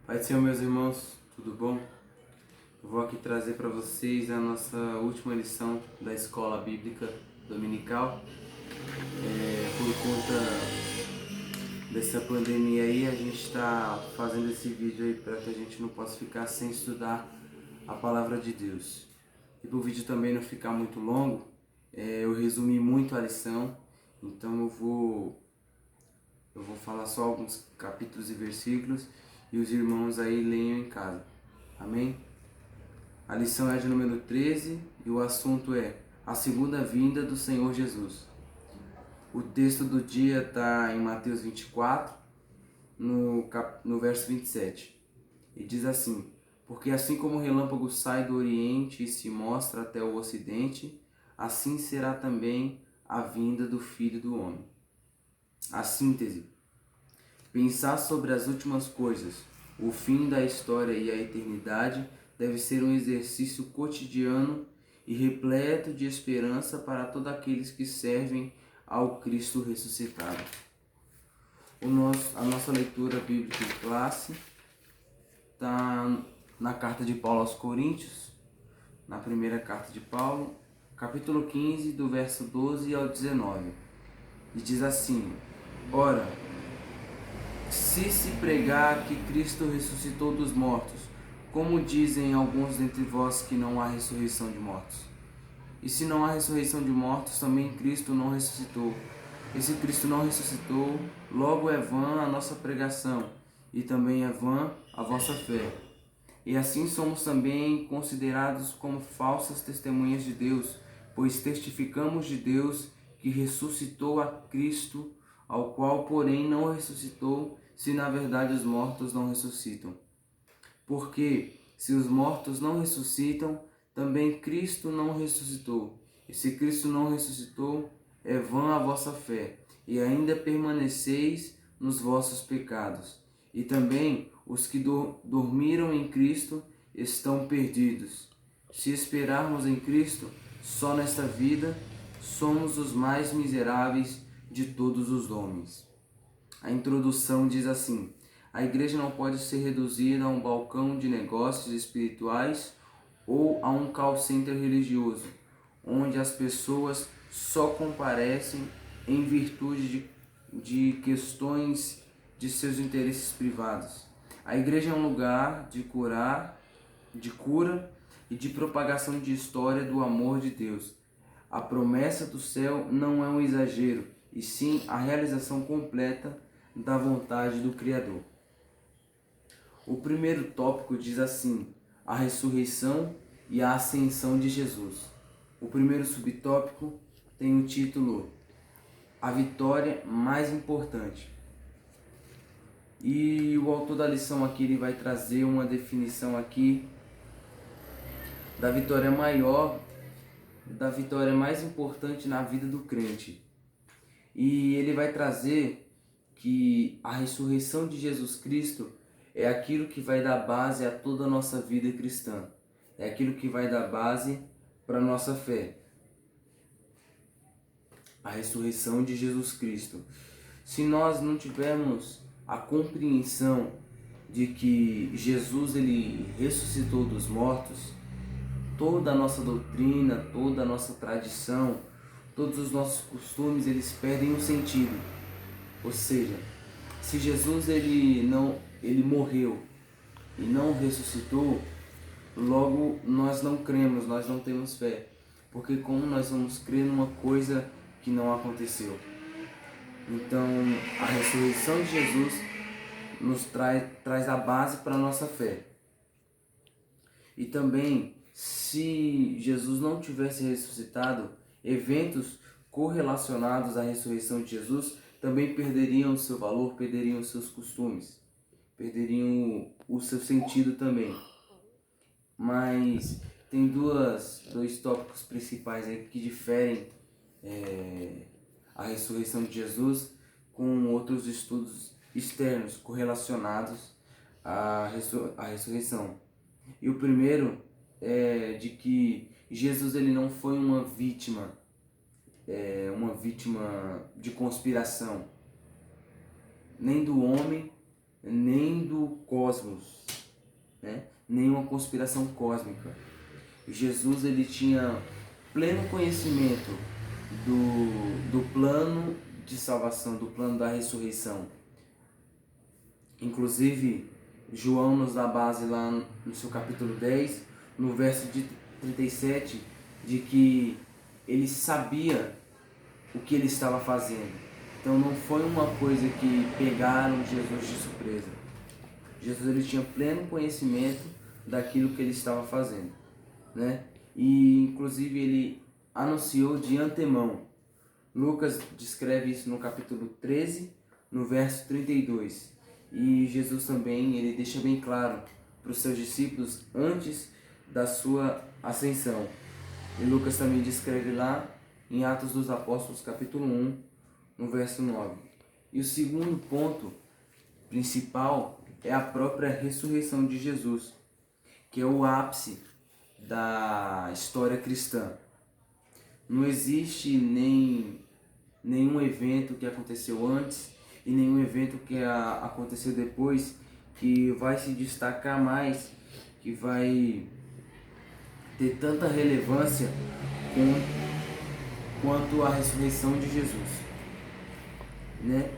Pai do Senhor, meus irmãos, tudo bom? Eu vou aqui trazer para vocês a nossa última lição da Escola Bíblica Dominical. Por conta dessa pandemia aí, a gente está fazendo esse vídeo aí para que a gente não possa ficar sem estudar a Palavra de Deus. E para o vídeo também não ficar muito longo, eu resumi muito a lição, então eu vou falar só alguns capítulos e versículos e os irmãos aí leiam em casa. Amém? A lição é de número 13 e o assunto é a segunda vinda do Senhor Jesus. O texto do dia está em Mateus 24, no verso 27. E diz assim: porque assim como o relâmpago sai do oriente e se mostra até o ocidente, assim será também a vinda do Filho do Homem. A síntese: pensar sobre as últimas coisas, o fim da história e a eternidade deve ser um exercício cotidiano e repleto de esperança para todos aqueles que servem ao Cristo ressuscitado. A nossa leitura bíblica em classe está na carta de Paulo aos Coríntios, na primeira carta de Paulo, capítulo 15, do verso 12 ao 19. E diz assim: ora, se pregar que Cristo ressuscitou dos mortos, como dizem alguns dentre vós que não há ressurreição de mortos? E se não há ressurreição de mortos, também Cristo não ressuscitou. E se Cristo não ressuscitou, logo é vã a nossa pregação, e também é vã a vossa fé. E assim somos também considerados como falsas testemunhas de Deus, pois testificamos de Deus que ressuscitou a Cristo, ao qual, porém, não ressuscitou, se na verdade os mortos não ressuscitam. Porque, se os mortos não ressuscitam, também Cristo não ressuscitou. E se Cristo não ressuscitou, é vã a vossa fé, e ainda permaneceis nos vossos pecados. E também os que dormiram em Cristo estão perdidos. Se esperarmos em Cristo só nesta vida, somos os mais miseráveis de todos os homens. A introdução diz assim: a igreja não pode ser reduzida a um balcão de negócios espirituais ou a um call center religioso, onde as pessoas só comparecem em virtude de questões de seus interesses privados. A igreja é um lugar de cura e de propagação de história do amor de Deus. A promessa do céu não é um exagero, e sim a realização completa da vontade do Criador. O primeiro tópico diz assim: a ressurreição e a ascensão de Jesus. O primeiro subtópico tem o título A Vitória Mais Importante. E o autor da lição aqui ele vai trazer uma definição aqui da vitória maior, da vitória mais importante na vida do crente. E ele vai trazer que a ressurreição de Jesus Cristo é aquilo que vai dar base a toda a nossa vida cristã. É aquilo que vai dar base para a nossa fé. A ressurreição de Jesus Cristo. Se nós não tivermos a compreensão de que Jesus ele ressuscitou dos mortos, toda a nossa doutrina, toda a nossa tradição, todos os nossos costumes, eles perdem o sentido. Ou seja, se Jesus ele morreu e não ressuscitou, logo nós não cremos, nós não temos fé. Porque como nós vamos crer numa coisa que não aconteceu? Então, a ressurreição de Jesus nos traz a base para a nossa fé. E também, se Jesus não tivesse ressuscitado, eventos correlacionados à ressurreição de Jesus também perderiam o seu valor, perderiam os seus costumes, perderiam o seu sentido também. Mas tem dois tópicos principais aí que diferem a ressurreição de Jesus com outros estudos externos correlacionados à ressurreição. E o primeiro é de que Jesus ele não foi uma vítima de conspiração, nem do homem, nem do cosmos, né? Nem uma conspiração cósmica. Jesus ele tinha pleno conhecimento do plano de salvação, do plano da ressurreição. Inclusive, João nos dá base lá no seu capítulo 10, no verso de 37, de que ele sabia o que ele estava fazendo. Então não foi uma coisa que pegaram Jesus de surpresa. Jesus ele tinha pleno conhecimento daquilo que ele estava fazendo, né? E inclusive ele anunciou de antemão. Lucas descreve isso no capítulo 13, no verso 32. E Jesus também ele deixa bem claro para os seus discípulos antes da sua ascensão. E Lucas também descreve lá em Atos dos Apóstolos, capítulo 1, no verso 9. E o segundo ponto principal é a própria ressurreição de Jesus, que é o ápice da história cristã. Não existe nenhum evento que aconteceu antes e nenhum evento que aconteceu depois que vai se destacar mais, que vai ter tanta relevância quanto a ressurreição de Jesus, né?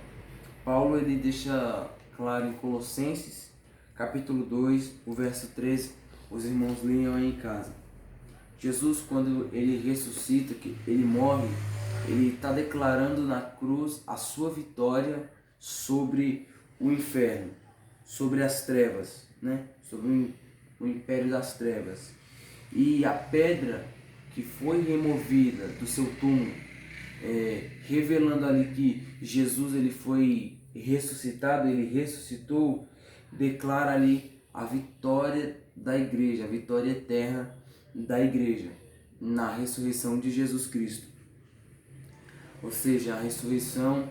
Paulo ele deixa claro em Colossenses, capítulo 2, o verso 13, os irmãos leiam aí em casa. Jesus, quando ele ressuscita, que ele morre, ele está declarando na cruz a sua vitória sobre o inferno, sobre as trevas, né? Sobre o império das trevas. E a pedra que foi removida do seu túmulo, revelando ali que Jesus ele foi ressuscitado, ele ressuscitou, declara ali a vitória da igreja, a vitória eterna da igreja na ressurreição de Jesus Cristo. Ou seja, a ressurreição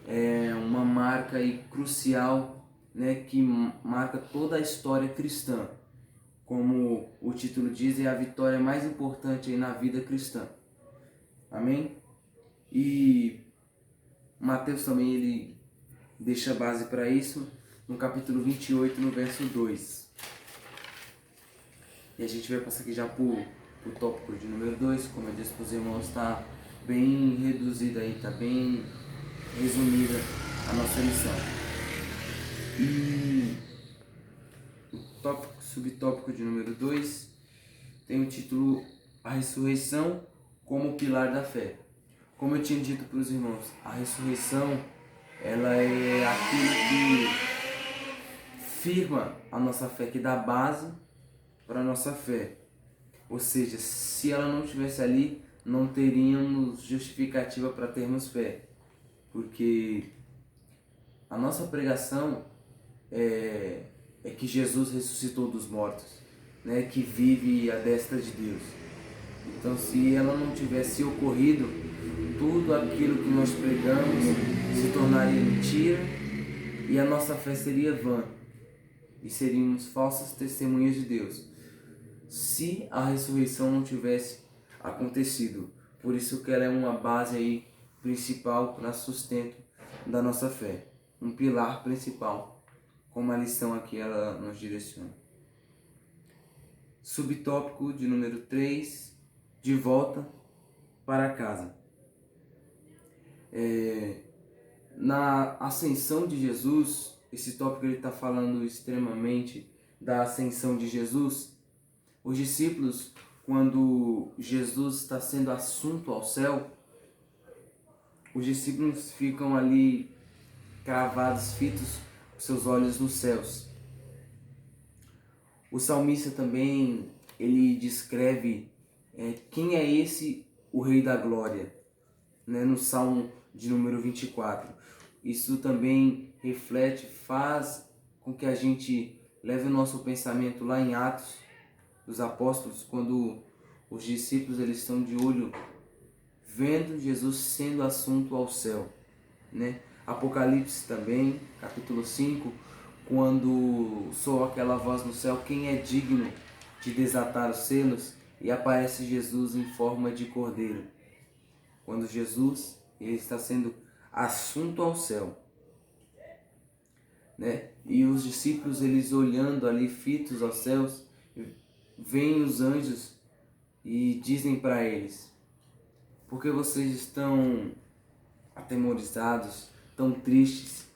é uma marca aí crucial, né, que marca toda a história cristã. Como o título diz, é a vitória mais importante aí na vida cristã. Amém? E Mateus também ele deixa base para isso no capítulo 28, no verso 2. E a gente vai passar aqui já para o tópico de número 2, como eu disse para os irmãos, está bem reduzida aí, está bem resumida a nossa lição. E o subtópico de número 2 tem o título A Ressurreição como Pilar da Fé. Como eu tinha dito para os irmãos, a ressurreição ela é aquilo que firma a nossa fé, que dá base para a nossa fé. Ou seja, se ela não estivesse ali, não teríamos justificativa para termos fé. Porque a nossa pregação é que Jesus ressuscitou dos mortos, né? Que vive à destra de Deus. Então, se ela não tivesse ocorrido, tudo aquilo que nós pregamos se tornaria mentira e a nossa fé seria vã e seríamos falsas testemunhas de Deus, se a ressurreição não tivesse acontecido. Por isso que ela é uma base aí principal para sustento da nossa fé, um pilar principal, como a lição aqui ela nos direciona. Subtópico de número 3, de volta para casa. Na ascensão de Jesus, esse tópico ele está falando extremamente da ascensão de Jesus. Os discípulos, quando Jesus está sendo assunto ao céu, os discípulos ficam ali cravados, fitos, com seus olhos nos céus. O salmista também, ele descreve quem é esse, o Rei da Glória, né, no Salmo de número 24. Isso também reflete, faz com que a gente leve o nosso pensamento lá em Atos dos Apóstolos, quando os discípulos eles estão de olho vendo Jesus sendo assunto ao céu, né? Apocalipse também, capítulo 5, quando soa aquela voz no céu, quem é digno de desatar os selos? E aparece Jesus em forma de cordeiro. Quando Jesus ele está sendo assunto ao céu. né? E os discípulos, eles olhando ali fitos aos céus, veem os anjos e dizem para eles: por que vocês estão atemorizados, tão tristes?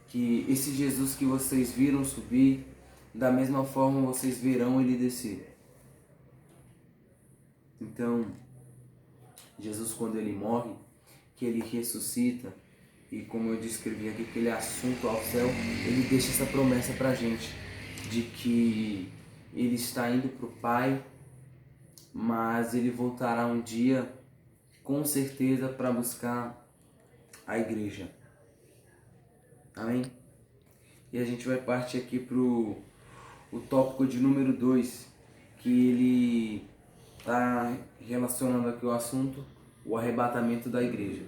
Que esse Jesus que vocês viram subir, da mesma forma vocês verão ele descer. Então, Jesus, quando ele morre, que ele ressuscita, e como eu descrevi aqui, que ele é assunto ao céu, ele deixa essa promessa pra gente, de que ele está indo pro Pai, mas ele voltará um dia, com certeza, para buscar a igreja. Amém? E a gente vai partir aqui pro o tópico de número 2, que ele está relacionando aqui o assunto, o arrebatamento da igreja.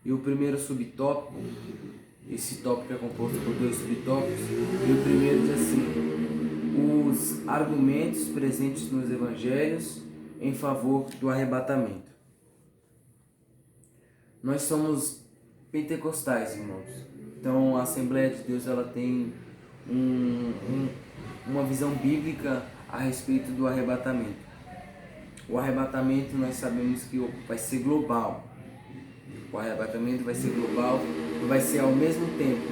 E o primeiro subtópico, esse tópico é composto por 2 subtópicos, e o primeiro diz assim: os argumentos presentes nos evangelhos em favor do arrebatamento. Nós somos pentecostais, irmãos. Então a Assembleia de Deus, ela tem uma visão bíblica a respeito do arrebatamento. O arrebatamento, nós sabemos que vai ser global. O arrebatamento vai ser global e vai ser ao mesmo tempo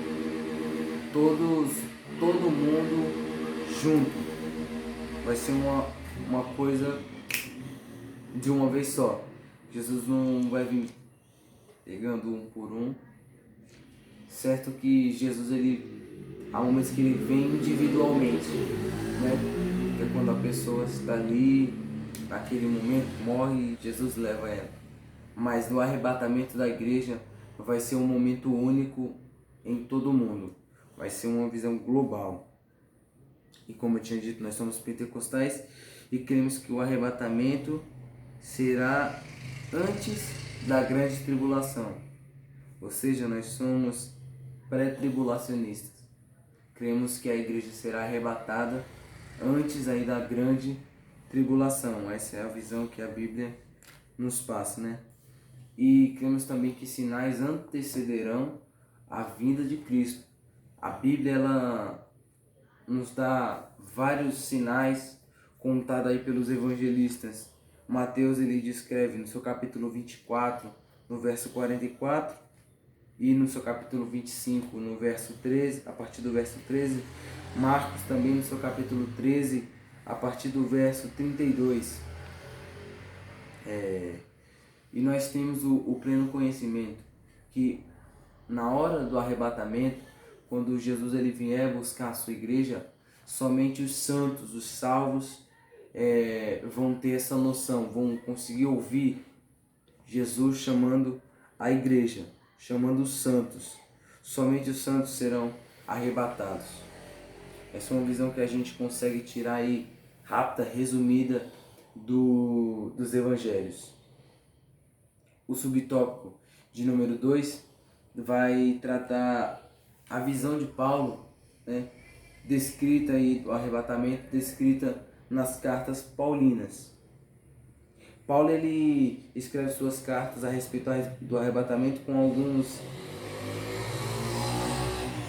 todo mundo junto. Vai ser uma coisa de uma vez só. Jesus não vai vir pegando um por um. Certo que Jesus, há momentos que ele vem individualmente, né? Que é quando a pessoa está ali, naquele momento, morre e Jesus leva ela. Mas no arrebatamento da igreja vai ser um momento único em todo mundo. Vai ser uma visão global. E como eu tinha dito, nós somos pentecostais e cremos que o arrebatamento será antes da grande tribulação. Ou seja, nós somos pré-tribulacionistas. Cremos que a igreja será arrebatada antes aí da grande tribulação. Essa é a visão que a Bíblia nos passa, né? E cremos também que sinais antecederão a vinda de Cristo. A Bíblia, ela nos dá vários sinais contados aí pelos evangelistas. Mateus, ele descreve no seu capítulo 24, no verso 44, e no seu capítulo 25, no verso 13, a partir do verso 13. Marcos também no seu capítulo 13, a partir do verso 32. E nós temos o pleno conhecimento que na hora do arrebatamento, quando Jesus ele vier buscar a sua igreja, somente os santos, os salvos, vão ter essa noção, vão conseguir ouvir Jesus chamando a igreja, chamando os santos. Somente os santos serão arrebatados. Essa é uma visão que a gente consegue tirar aí, rápida, resumida, dos evangelhos. O subtópico de número 2 vai tratar a visão de Paulo, né, descrita aí, do arrebatamento, descrita nas cartas paulinas. Paulo, ele escreve suas cartas a respeito do arrebatamento com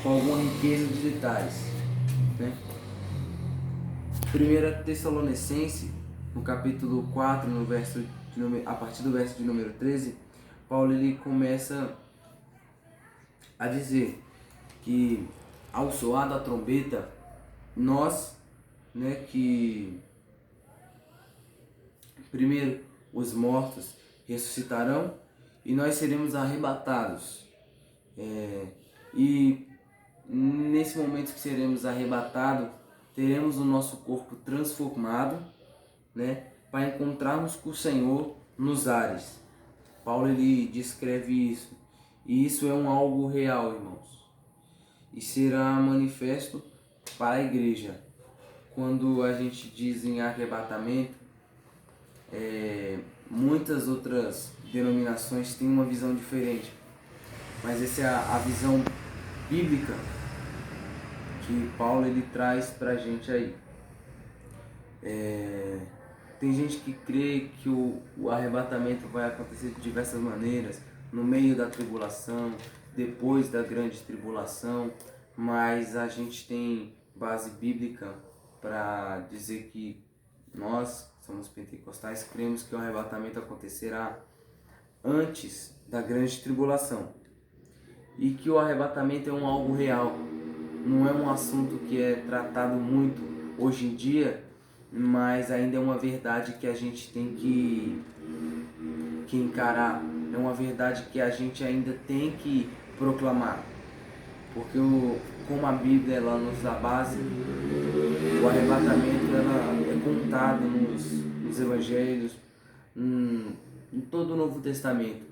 alguma riqueza de detalhes, né? 1 Tessalonicense, no capítulo 4, a partir do verso de número 13, Paulo ele começa a dizer que ao soar da trombeta, nós, né, que primeiro os mortos ressuscitarão e nós seremos arrebatados. E nesse momento que seremos arrebatados, teremos o nosso corpo transformado, né, para encontrarmos com o Senhor nos ares. Paulo ele descreve isso. E isso é algo real, irmãos. E será manifesto para a igreja. Quando a gente diz em arrebatamento, muitas outras denominações têm uma visão diferente. Mas essa é a visão bíblica que Paulo ele traz para a gente aí. Tem gente que crê que o arrebatamento vai acontecer de diversas maneiras, no meio da tribulação, depois da grande tribulação, mas a gente tem base bíblica para dizer que nós, somos pentecostais, cremos que o arrebatamento acontecerá antes da grande tribulação e que o arrebatamento é algo real, não é um assunto que é tratado muito hoje em dia, mas ainda é uma verdade que a gente tem que encarar, é uma verdade que a gente ainda tem que proclamar, porque como a Bíblia ela nos dá base, o arrebatamento ela é contado nos evangelhos, em todo o Novo Testamento,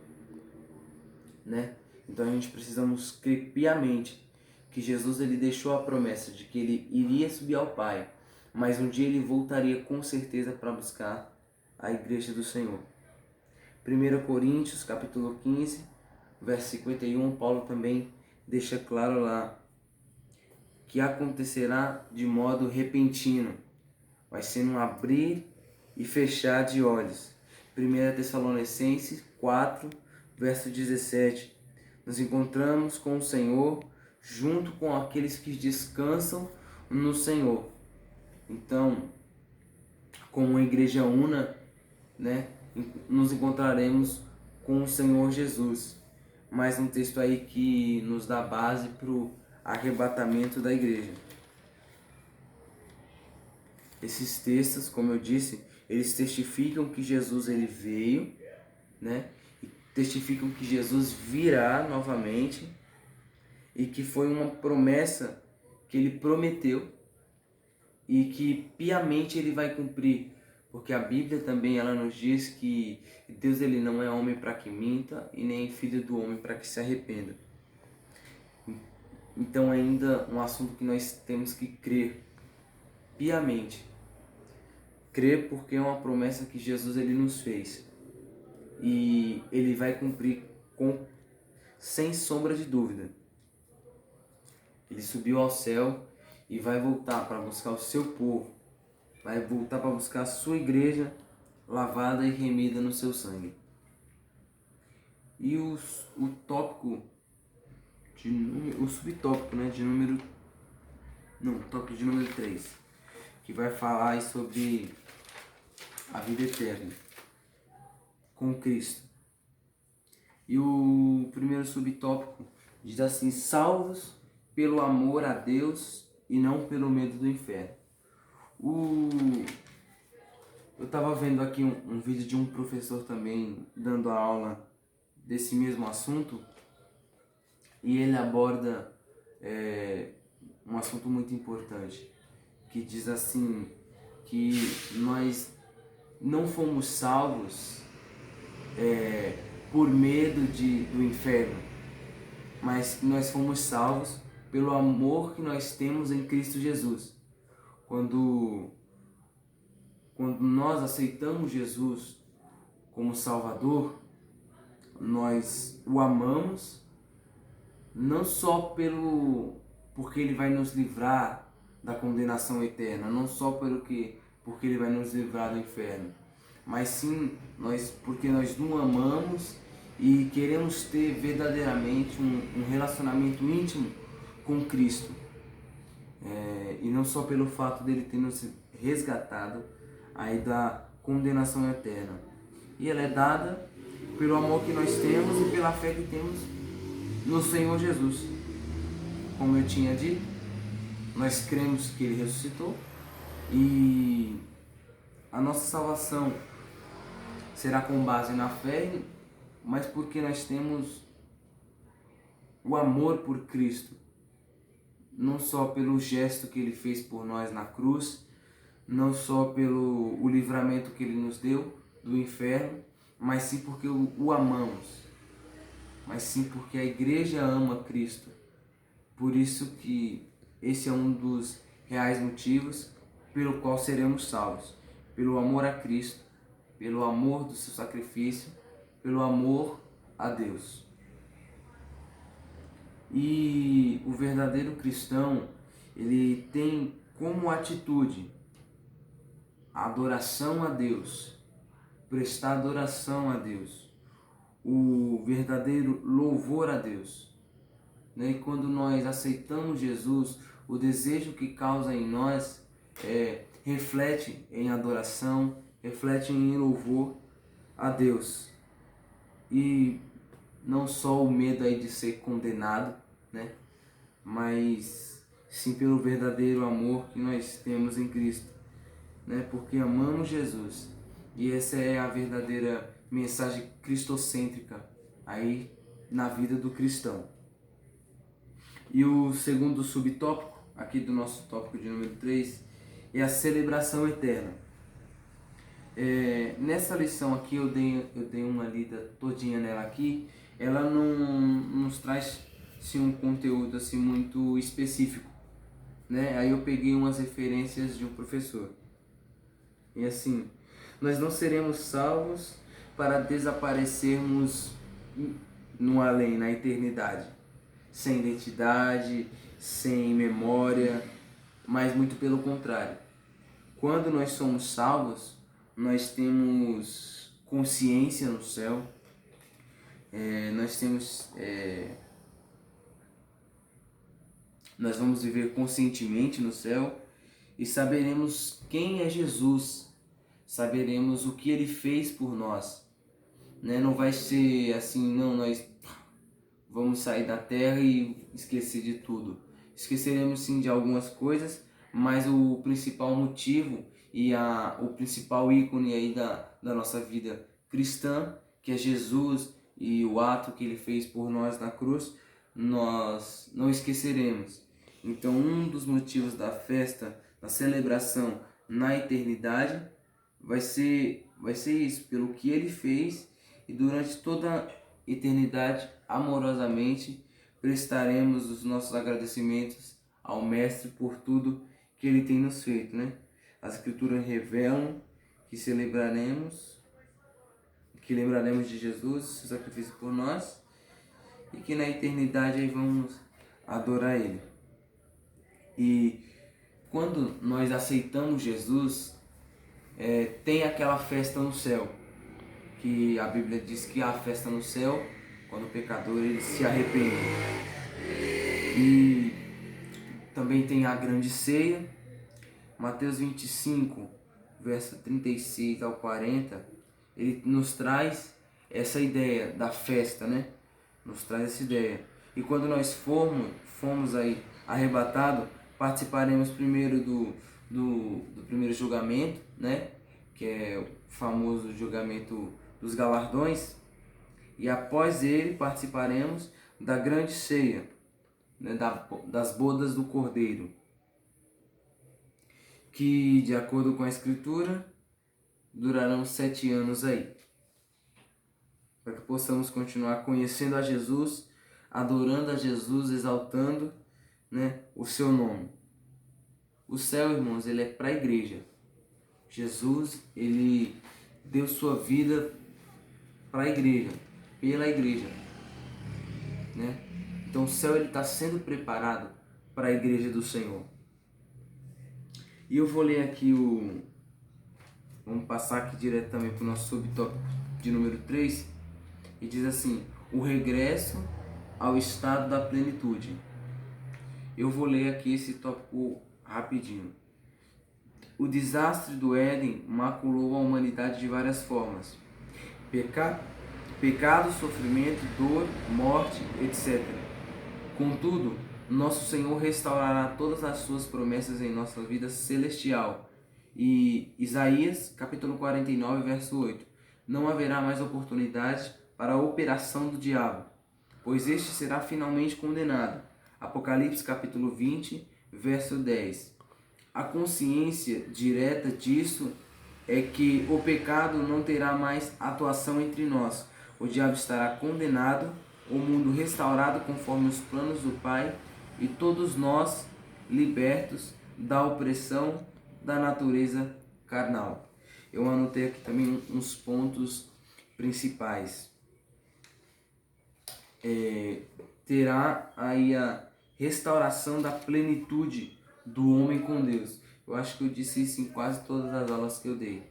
né? Então a gente precisamos crer piamente que Jesus ele deixou a promessa de que ele iria subir ao Pai, mas um dia ele voltaria com certeza para buscar a igreja do Senhor. 1 Coríntios capítulo 15, verso 51, Paulo também deixa claro lá que acontecerá de modo repentino, vai ser um abrir e fechar de olhos. 1 Tessalonicenses 4, verso 17, nos encontramos com o Senhor junto com aqueles que descansam no Senhor. Então, como uma igreja una, né, nos encontraremos com o Senhor Jesus. Mais um texto aí que nos dá base para o arrebatamento da igreja. Esses textos, como eu disse, eles testificam que Jesus ele veio, né? E testificam que Jesus virá novamente e que foi uma promessa que ele prometeu e que piamente ele vai cumprir, porque a Bíblia também ela nos diz que Deus ele não é homem para que minta e nem filho do homem para que se arrependa. Então ainda um assunto que nós temos que crer piamente. Crer porque é uma promessa que Jesus ele nos fez e ele vai cumprir sem sombra de dúvida. Ele subiu ao céu e vai voltar para buscar o seu povo, vai voltar para buscar a sua igreja lavada e remida no seu sangue. E o tópico, o subtópico, né, tópico de número 3, que vai falar sobre a vida eterna com Cristo. E o primeiro subtópico diz assim: salvos pelo amor a Deus e não pelo medo do inferno. Eu estava vendo aqui um vídeo de um professor também dando a aula desse mesmo assunto e ele aborda um assunto muito importante, que diz assim, que nós não fomos salvos por medo do inferno, mas nós fomos salvos pelo amor que nós temos em Cristo Jesus. Quando nós aceitamos Jesus como Salvador, nós o amamos não só porque ele vai nos livrar da condenação eterna, não só porque ele vai nos livrar do inferno, mas sim porque nós o amamos e queremos ter verdadeiramente um relacionamento íntimo com Cristo. E não só pelo fato dele ter nos resgatado aí da condenação eterna. E ela é dada pelo amor que nós temos e pela fé que temos no Senhor Jesus. Como eu tinha dito, nós cremos que ele ressuscitou e a nossa salvação será com base na fé, mas porque nós temos o amor por Cristo, não só pelo gesto que ele fez por nós na cruz, não só pelo o livramento que ele nos deu do inferno, mas sim porque o amamos, mas sim porque a igreja ama Cristo. Por isso que esse é um dos reais motivos pelo qual seremos salvos, pelo amor a Cristo, pelo amor do seu sacrifício, pelo amor a Deus. E o verdadeiro cristão, ele tem como atitude a adoração a Deus, prestar adoração a Deus, o verdadeiro louvor a Deus. né? E quando nós aceitamos Jesus, o desejo que causa em nós reflete em adoração, reflete em louvor a Deus. E não só o medo aí de ser condenado, né? Mas sim pelo verdadeiro amor que nós temos em Cristo, né? Porque amamos Jesus. E essa é a verdadeira mensagem cristocêntrica aí na vida do cristão. E o segundo subtópico, aqui do nosso tópico de número 3, é a celebração eterna. Nessa lição aqui eu dei uma lida todinha nela aqui. Ela não nos traz assim, um conteúdo assim, muito específico, né? Aí eu peguei umas referências de um professor. E assim, nós não seremos salvos para desaparecermos no além, na eternidade, sem identidade, sem memória, mas muito pelo contrário. Quando nós somos salvos, nós temos consciência no céu, nós vamos viver conscientemente no céu e saberemos quem é Jesus, saberemos o que Ele fez por nós, né? Não vai ser assim, não, nós vamos sair da terra e esquecer de tudo. Esqueceremos sim de algumas coisas, mas o principal motivo e o principal ícone aí da nossa vida cristã, que é Jesus e o ato que Ele fez por nós na cruz, nós não esqueceremos. Então, um dos motivos da festa, da celebração na eternidade, vai ser isso, pelo que Ele fez, e durante toda a eternidade, amorosamente, prestaremos os nossos agradecimentos ao Mestre por tudo que Ele tem nos feito, né? As Escrituras revelam que lembraremos de Jesus, seu sacrifício por nós, e que na eternidade aí vamos adorar Ele. E quando nós aceitamos Jesus, tem aquela festa no céu, que a Bíblia diz que há festa no céu quando o pecador ele se arrepende. E também tem a grande ceia. Mateus 25, verso 36 ao 40, ele nos traz essa ideia da festa, né? Nos traz essa ideia. E quando nós fomos aí arrebatados, participaremos primeiro do primeiro julgamento, né? Que é o famoso julgamento dos galardões. E após ele participaremos da grande ceia, né? Das bodas do Cordeiro, que de acordo com a Escritura durarão 7 anos aí, para que possamos continuar conhecendo a Jesus, adorando a Jesus, exaltando, né, o seu nome. O céu, irmãos, ele é para a igreja. Jesus, ele deu sua vida para a igreja, pela igreja, né? Então o céu ele está sendo preparado para a igreja do Senhor. E eu vou ler aqui vamos passar aqui direto também para o nosso subtópico de número 3, e diz assim: o regresso ao estado da plenitude. Eu vou ler aqui esse tópico rapidinho. O desastre do Éden maculou a humanidade de várias formas. Pecado, sofrimento, dor, morte, etc. Contudo, nosso Senhor restaurará todas as suas promessas em nossa vida celestial. E Isaías, capítulo 49, verso 8. Não haverá mais oportunidade para a operação do diabo, pois este será finalmente condenado. Apocalipse, capítulo 20, verso 10. A consciência direta disso é que o pecado não terá mais atuação entre nós. O diabo estará condenado, o mundo restaurado conforme os planos do Pai e todos nós libertos da opressão da natureza carnal. Eu anotei aqui também uns pontos principais. Terá aí a restauração da plenitude do homem com Deus. Eu acho que eu disse isso em quase todas as aulas que eu dei,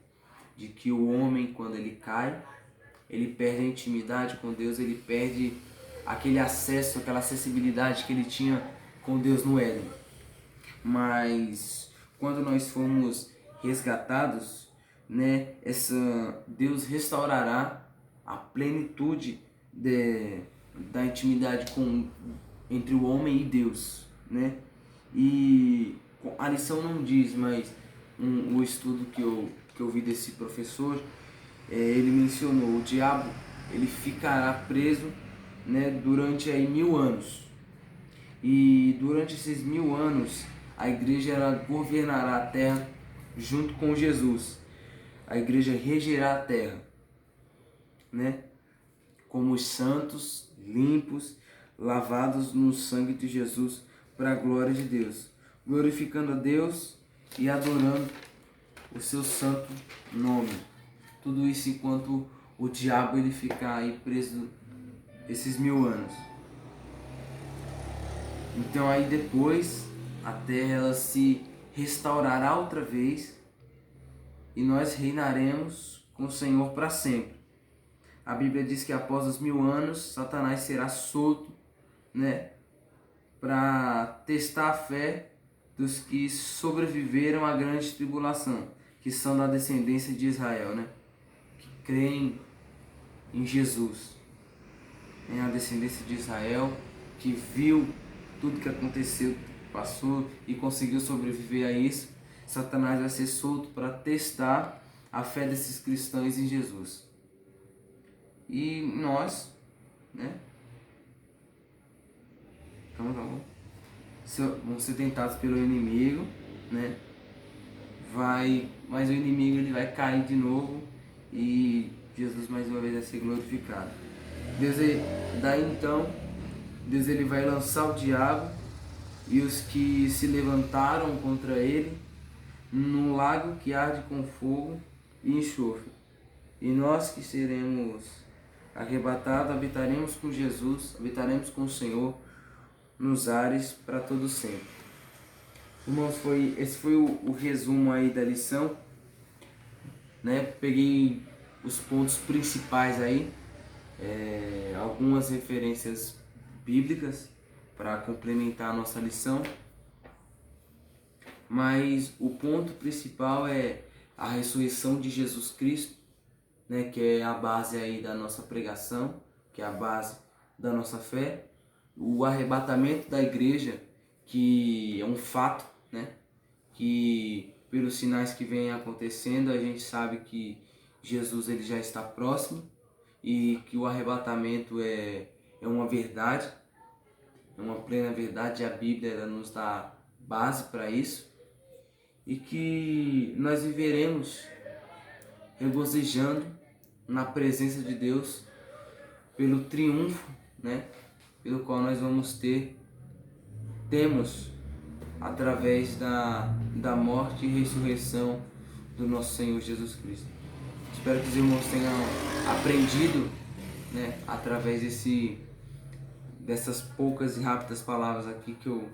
de que o homem, quando ele cai, ele perde a intimidade com Deus, ele perde aquele acesso, aquela acessibilidade que ele tinha com Deus no Éden. Mas quando nós formos resgatados, né, Deus restaurará a plenitude da intimidade entre o homem e Deus, né? E a lição não diz, mas o estudo que eu vi desse professor, ele mencionou: o diabo ele ficará preso, né, durante aí 1000 anos, e durante esses 1000 anos a igreja ela governará a terra junto com Jesus. A igreja regerá a terra, né, como os santos, limpos, lavados no sangue de Jesus, para a glória de Deus, glorificando a Deus e adorando o seu santo nome. Tudo isso enquanto o diabo ele ficar aí preso esses 1000 anos. Então aí depois a terra ela se restaurará outra vez e nós reinaremos com o Senhor para sempre. A Bíblia diz que após os 1000 anos Satanás será solto, né, para testar a fé dos que sobreviveram à grande tribulação, que são da descendência de Israel, né, que creem em Jesus, é a descendência de Israel, que viu tudo que aconteceu, passou e conseguiu sobreviver a isso. Satanás vai ser solto para testar a fé desses cristãos em Jesus. E nós, né, então vamos ser tentados pelo inimigo, né? Mas o inimigo ele vai cair de novo e Jesus mais uma vez vai ser glorificado. Daí então, Deus ele vai lançar o diabo e os que se levantaram contra ele num lago que arde com fogo e enxofre. E nós que seremos arrebatados habitaremos com Jesus, habitaremos com o Senhor nos ares para todo sempre. Irmãos, esse foi o resumo aí da lição, né? Peguei os pontos principais aí, algumas referências bíblicas para complementar a nossa lição, mas o ponto principal é a ressurreição de Jesus Cristo, né, que é a base aí da nossa pregação, que é a base da nossa fé, o arrebatamento da igreja, que é um fato, né, que pelos sinais que vêm acontecendo a gente sabe que Jesus ele já está próximo e que o arrebatamento é uma verdade, é uma plena verdade. A Bíblia ela nos dá base para isso e que nós viveremos regozijando na presença de Deus pelo triunfo, né, pelo qual nós temos através da morte e ressurreição do nosso Senhor Jesus Cristo. Espero que os irmãos tenham aprendido, né, através dessas poucas e rápidas palavras aqui que eu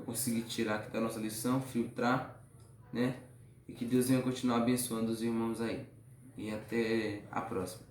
consegui tirar aqui da nossa lição, filtrar, né, e que Deus venha continuar abençoando os irmãos aí. E até a próxima.